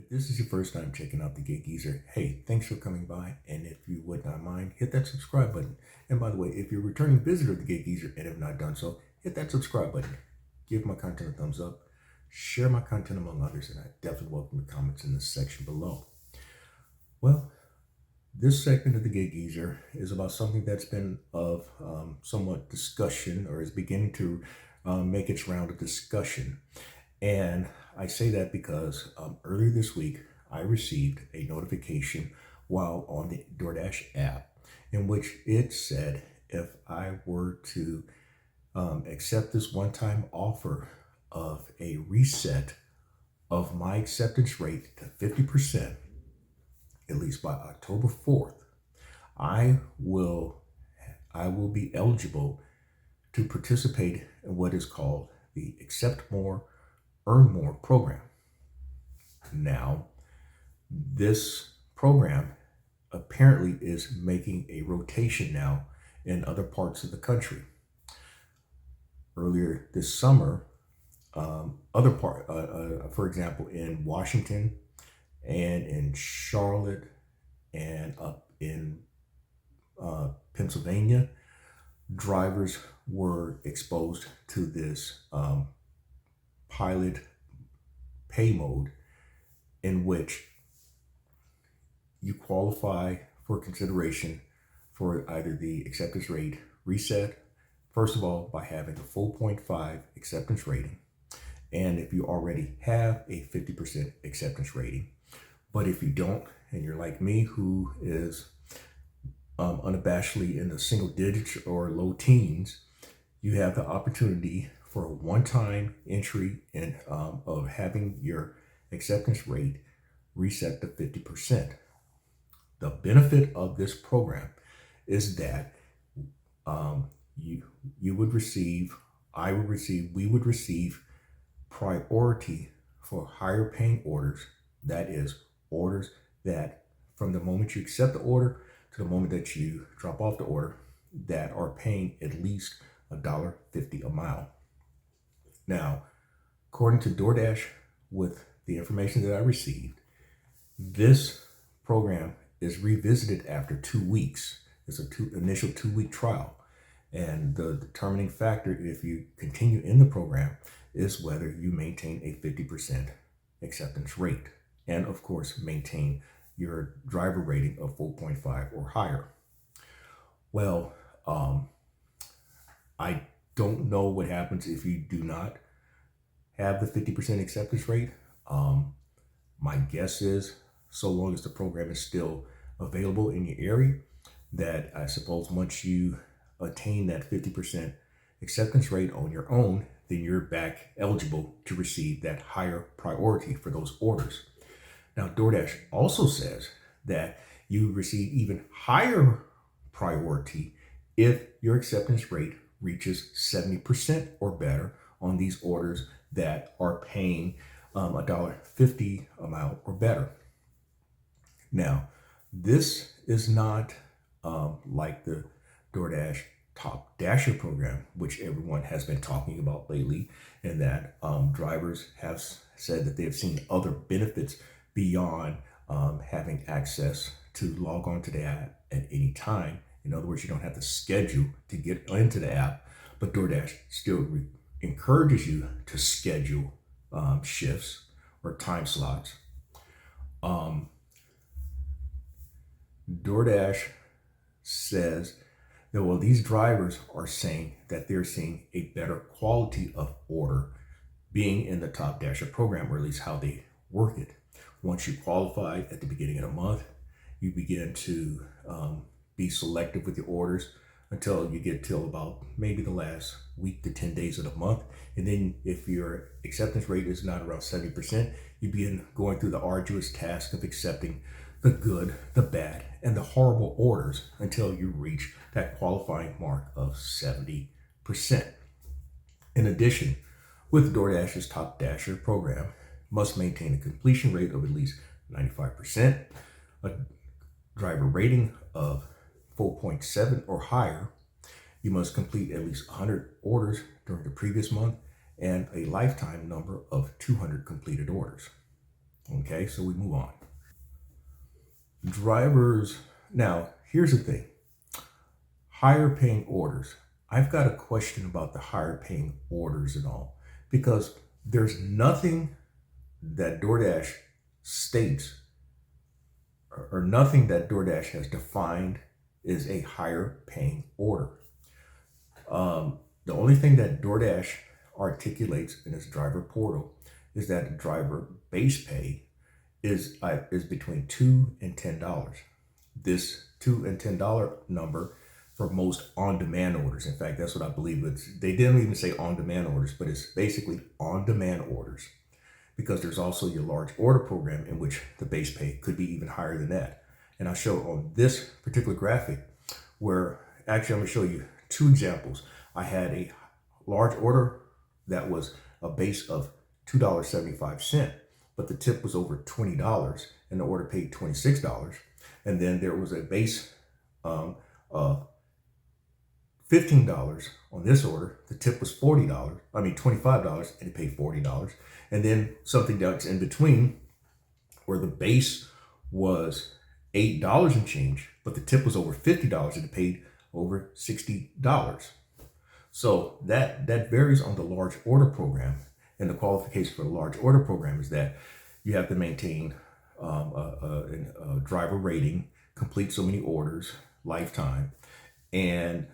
If this is your first time checking out the Gig Geezer, hey, thanks for coming by. And if you would not mind, hit that subscribe button. And by the way, if you're a returning visitor to the Gig Geezer and have not done so, hit that subscribe button. Give my content a thumbs up. Share my content among others, and I definitely welcome the comments in the section below. Well, this segment of the Gig Geezer is about something that's been of somewhat discussion, or is beginning to make its round of discussion. And I say that because earlier this week, I received a notification while on the DoorDash app in which it said if I were to accept this one-time offer of a reset of my acceptance rate to 50%, at least by October 4th, I will be eligible to participate in what is called the Accept More, Earn More program. Now, this program apparently is making a rotation now in other parts of the country. Earlier this summer, for example, in Washington and in Charlotte and up in Pennsylvania, drivers were exposed to this pilot pay mode in which you qualify for consideration for either the acceptance rate reset, first of all, by having a 4.5 acceptance rating, and if you already have a 50% acceptance rating. But if you don't, and you're like me, who is unabashedly in the single digits or low teens, you have the opportunity for a one-time entry in of having your acceptance rate reset to 50%. The benefit of this program is that we would receive priority for higher paying orders. That is, orders that from the moment you accept the order to the moment that you drop off the order, that are paying at least $1.50 a mile. Now, according to DoorDash, with the information that I received, this program is revisited after 2 weeks. It's initial 2-week trial. And the determining factor, if you continue in the program, is whether you maintain a 50% acceptance rate. And of course, maintain your driver rating of 4.5 or higher. Well, I don't know what happens if you do not have the 50% acceptance rate. My guess is, so long as the program is still available in your area, that I suppose once you attain that 50% acceptance rate on your own, then you're back eligible to receive that higher priority for those orders. Now, DoorDash also says that you receive even higher priority if your acceptance rate reaches 70% or better on these orders that are paying $1.50 a mile or better. Now, this is not like the DoorDash Top Dasher program, which everyone has been talking about lately, and that drivers have said that they have seen other benefits beyond having access to log on to the app at any time. In other words, you don't have to schedule to get into the app, but DoorDash still encourages you to schedule shifts or time slots. DoorDash says that, well, these drivers are saying that they're seeing a better quality of order being in the Top Dasher program, or at least how they work it. Once you qualify at the beginning of the month, you begin to be selective with your orders until you get till about maybe the last week to 10 days of the month. And then if your acceptance rate is not around 70%, you begin going through the arduous task of accepting the good, the bad, and the horrible orders until you reach that qualifying mark of 70%. In addition, with DoorDash's Top Dasher program, must maintain a completion rate of at least 95%, a driver rating of 4.7 or higher. You must complete at least 100 orders during the previous month, and a lifetime number of 200 completed orders. Okay, so we move on. Drivers. Now, here's the thing. Higher paying orders. I've got a question about the higher paying orders and all, because there's nothing that DoorDash states or nothing that DoorDash has defined is a higher paying order. The only thing that DoorDash articulates in its driver portal is that driver base pay is between $2 and $10. This $2 and $10 number for most on-demand orders. In fact, that's what I believe it's. They didn't even say on-demand orders, but it's basically on-demand orders, because there's also your large order program in which the base pay could be even higher than that. And I'll show on this particular graphic where actually I'm going to show you two examples. I had a large order that was a base of $2.75, but the tip was over $20 and the order paid $26. And then there was a base of $15 on this order. The tip was $25, and it paid $40. And then something that's in between where the base was $8 and change, but the tip was over $50 and it paid over $60. So that varies on the large order program. And the qualification for the large order program is that you have to maintain a driver rating, complete so many orders, lifetime, and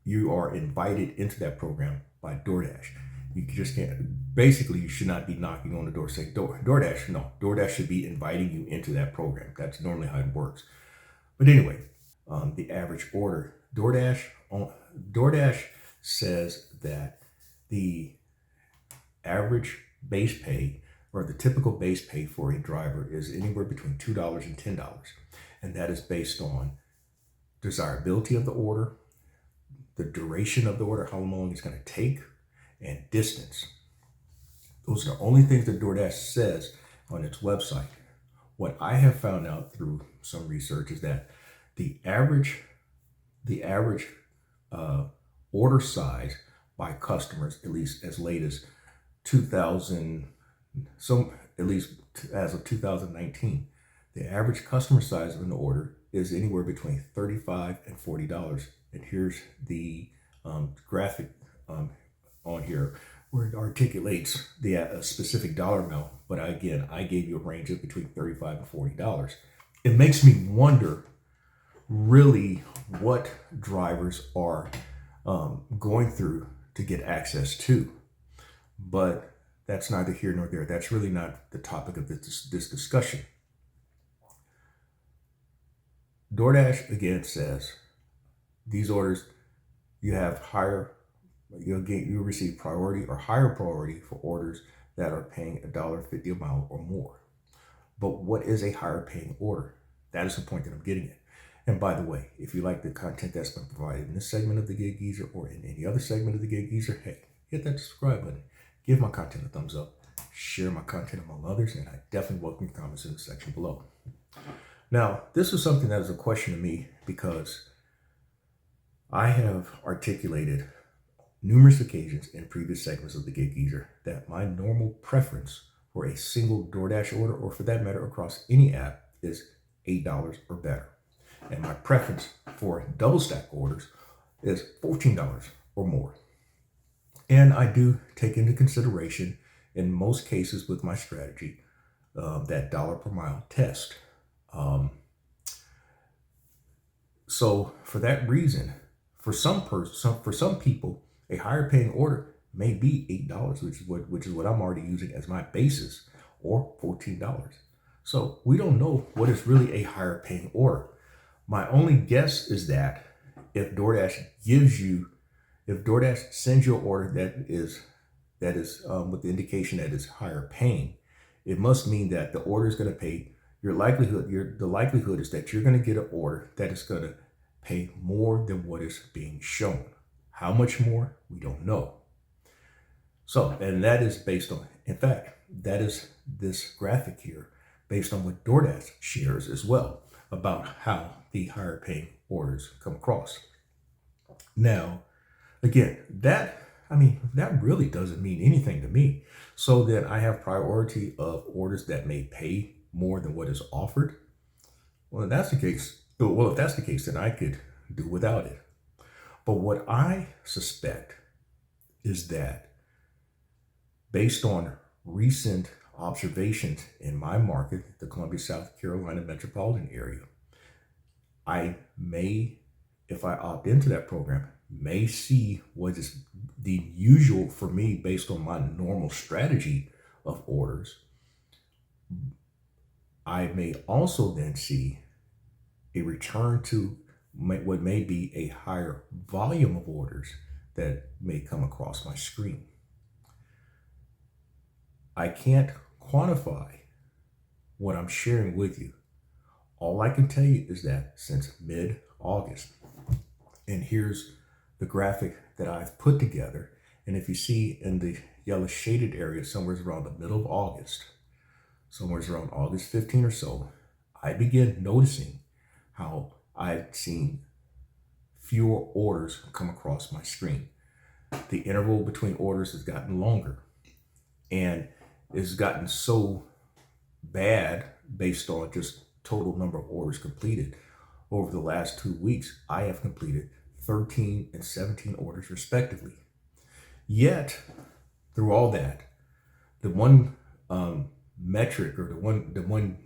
you are invited into that program by DoorDash. You just can't, basically, you should not be knocking on the door saying, DoorDash, no. DoorDash should be inviting you into that program. That's normally how it works. But anyway, the average order, DoorDash says that the average base pay, or the typical base pay for a driver, is anywhere between $2 and $10. And that is based on desirability of the order, the duration of the order, how long it's going to take, and distance. Those are the only things that DoorDash says on its website. What I have found out through some research is that the average order size by customers, at least as late as 2000, at least as of 2019, the average customer size of an order is anywhere between $35 and $40. And here's the graphic on here where it articulates the specific dollar amount. But again, I gave you a range of between $35 and $40. It makes me wonder really what drivers are going through to get access to. But that's neither here nor there. That's really not the topic of this discussion. DoorDash again says these orders, you receive priority or higher priority for orders that are paying $1.50 a mile or more. But what is a higher paying order? That is the point that I'm getting at. And by the way, if you like the content that's been provided in this segment of the Gig Geezer or in any other segment of the Gig Geezer, hey, hit that subscribe button. Give my content a thumbs up. Share my content among others, and I definitely welcome your comments in the section below. Now, this is something that is a question to me because I have articulated numerous occasions in previous segments of the Gig Geezer that my normal preference for a single DoorDash order, or for that matter across any app, is $8 or better. And my preference for double stack orders is $14 or more. And I do take into consideration, in most cases with my strategy, that dollar per mile test. So for that reason, for some people, a higher paying order may be $8, which is what I'm already using as my basis, or $14. So we don't know what is really a higher paying order. My only guess is that if DoorDash sends you an order that is with the indication that it's higher paying, it must mean that the order is going to pay. The likelihood is that you're going to get an order that is going to pay more than what is being shown. How much more? We don't know. So, and that is based on, in fact, that is this graphic here, based on what DoorDash shares as well about how the higher paying orders come across. Now, again, that I mean, that really doesn't mean anything to me. So then I have priority of orders that may pay more than what is offered. Well, if that's the case, then I could do without it. But what I suspect is that based on recent observations in my market, the Columbia, South Carolina metropolitan area, I may, if I opt into that program, may see what is the usual for me based on my normal strategy of orders. I may also then see a return to what may be a higher volume of orders that may come across my screen. I can't quantify what I'm sharing with you. All I can tell you is that since mid-August, and here's the graphic that I've put together, and if you see in the yellow shaded area, somewhere around the middle of August, somewhere around August 15 or so, I begin noticing how I've seen fewer orders come across my screen. The interval between orders has gotten longer, and it's gotten so bad based on just total number of orders completed. Over the last 2 weeks, I have completed 13 and 17 orders respectively. Yet, through all that, the one metric, or the one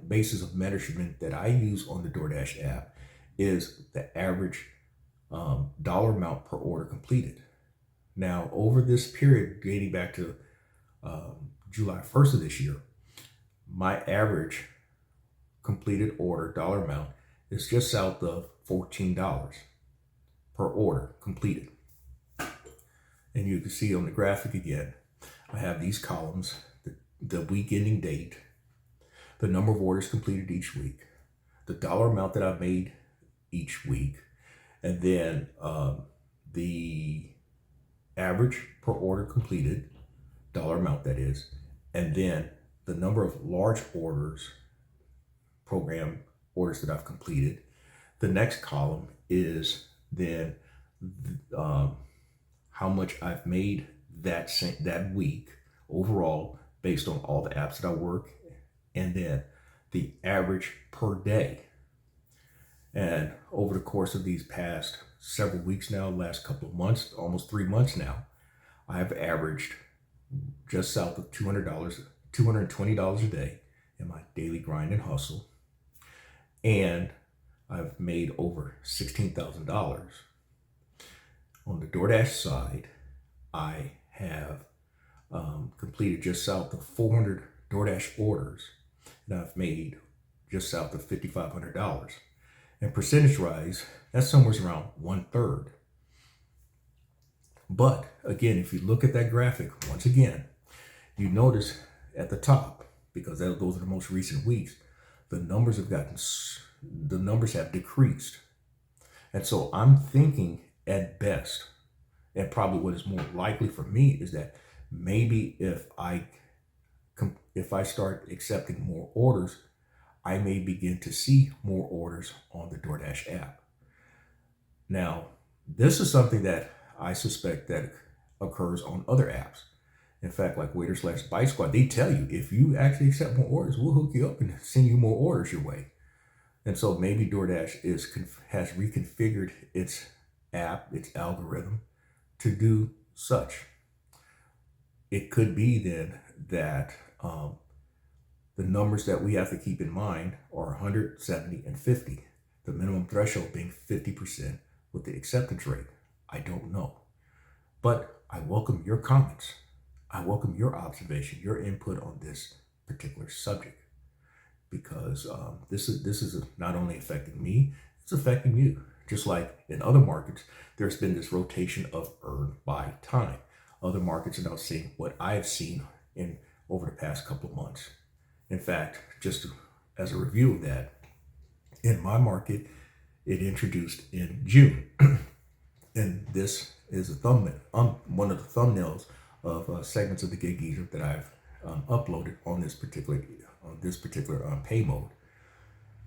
basis of measurement that I use on the DoorDash app is the average dollar amount per order completed. Now, over this period dating back to July 1st of this year, my average completed order dollar amount is just south of $14 per order completed. And you can see on the graphic again, I have these columns, the week ending date, the number of orders completed each week, the dollar amount that I've made each week, and then the average per order completed, dollar amount that is, and then the number of large orders, program orders that I've completed. The next column is then how much I've made that week overall based on all the apps that I work, and then the average per day. And over the course of these past several weeks now, last couple of months, almost 3 months now, I've averaged just south of $220 a day in my daily grind and hustle. And I've made over $16,000. On the DoorDash side, I have completed just south of 400 DoorDash orders, and I've made just south of $5,500. And percentage-wise, that's somewhere around 1/3. But again, if you look at that graphic, once again, you notice at the top, because those are the most recent weeks, the numbers have decreased. And so I'm thinking at best, and probably what is more likely for me, is that maybe if I start accepting more orders, I may begin to see more orders on the DoorDash app. Now, this is something that I suspect that occurs on other apps. In fact, like Waiter/Bite Squad, they tell you if you actually accept more orders, we'll hook you up and send you more orders your way. And so maybe DoorDash has reconfigured its app, its algorithm, to do such. It could be then that the numbers that we have to keep in mind are 100, 70, and 50. The minimum threshold being 50% with the acceptance rate. I don't know. But I welcome your comments. I welcome your observation, your input on this particular subject, because this is not only affecting me, it's affecting you. Just like in other markets, there's been this rotation of earn by time. Other markets are now seeing what I've seen over the past couple of months. In fact, just as a review of that, in my market, it introduced in June. And this is a thumbnail, one of the thumbnails of segments of the Gig Geezer that I've uploaded on this particular pay mode.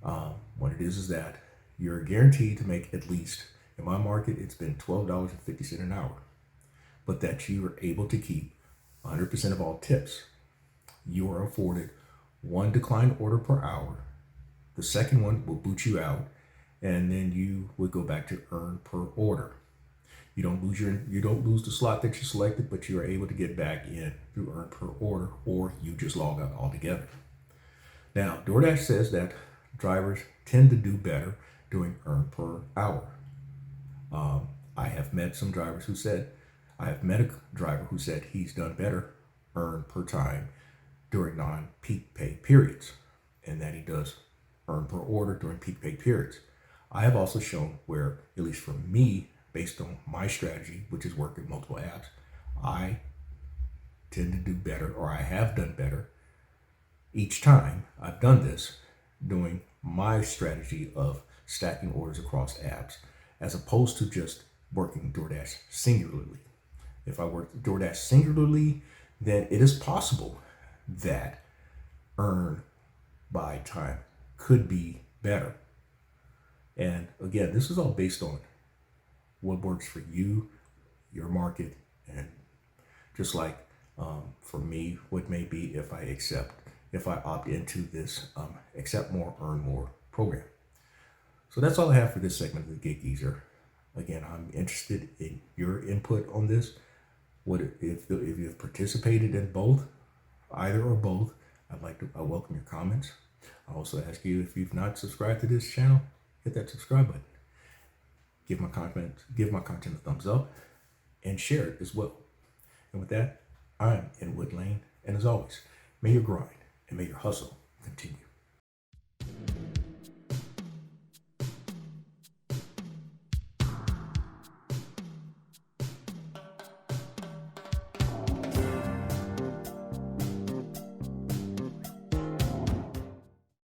What it is that you're guaranteed to make at least, In my market, it's been $12.50 an hour, but that you are able to keep 100% of all tips. You are afforded one declined order per hour. The second one will boot you out, and then you would go back to earn per order. You don't lose the slot that you selected, but you are able to get back in through earn per order, or you just log out altogether. Now, DoorDash says that drivers tend to do better doing earn per hour. I have met a driver who said he's done better earn per time during non-peak pay periods, and that he does earn per order during peak pay periods. I have also shown where, at least for me, based on my strategy, which is working multiple apps, I tend to do better, or I have done better each time I've done this, doing my strategy of stacking orders across apps, as opposed to just working DoorDash singularly. If I work DoorDash singularly, then it is possible that earn by time could be better. And again, this is all based on what works for you, your market, and just like for me, what may be if I opt into this accept more, earn more program. So that's all I have for this segment of the Gig Geezer. Again, I'm interested in your input on this. What if you've participated in both, either or both? I welcome your comments. I also ask you, if you've not subscribed to this channel, hit that subscribe button. Give my content a thumbs up, and share it as well. And with that, I'm in Wood Lane, and as always, may your grind and may your hustle continue.